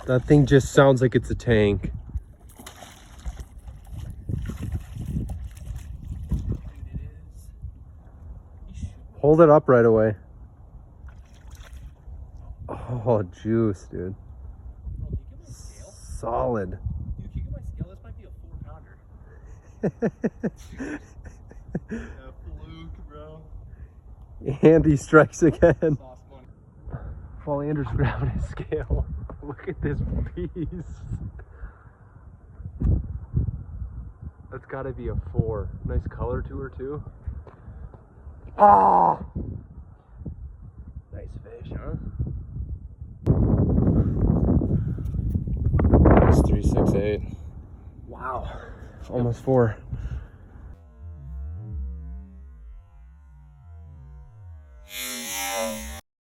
That thing just sounds like it's a tank. Hold it up right away. Oh, juice, dude. Solid. Dude, can you get my scale? This might be a 4-pounder. Fluke, bro. Andy strikes again. Sauce money. While Andrew's grabbing his scale, look at this piece. That's gotta be a 4. Nice color to her too. Ah! Nice fish, huh? It's 368. Wow. Almost 4.